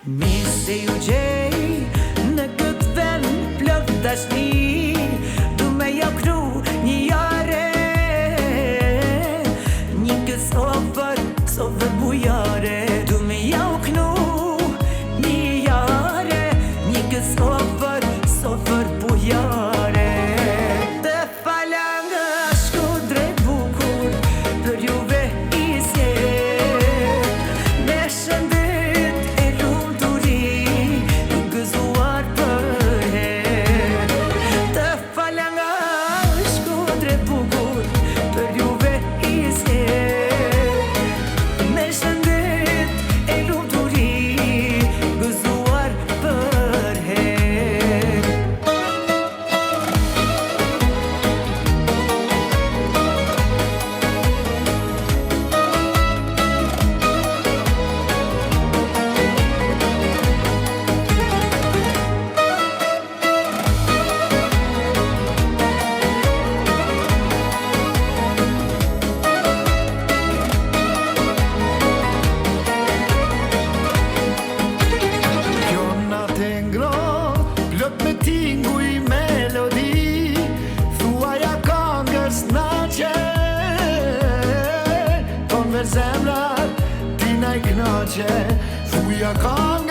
Mi se ju gjej në këtë vend plot dashni, du me ja kru një jare, një kës ofër bujare. Du me ja knu një jare, një kës ofër bujare. Të fala nga shkudre bukur, për juve i zjer, me shëndet e lumturi, i gëzuar për her. Të fala nga shkudre bukur, për juve i zjer, me shëndet e lumturi, gëzuar për her. Zemra ti na i knaqe, thuja ka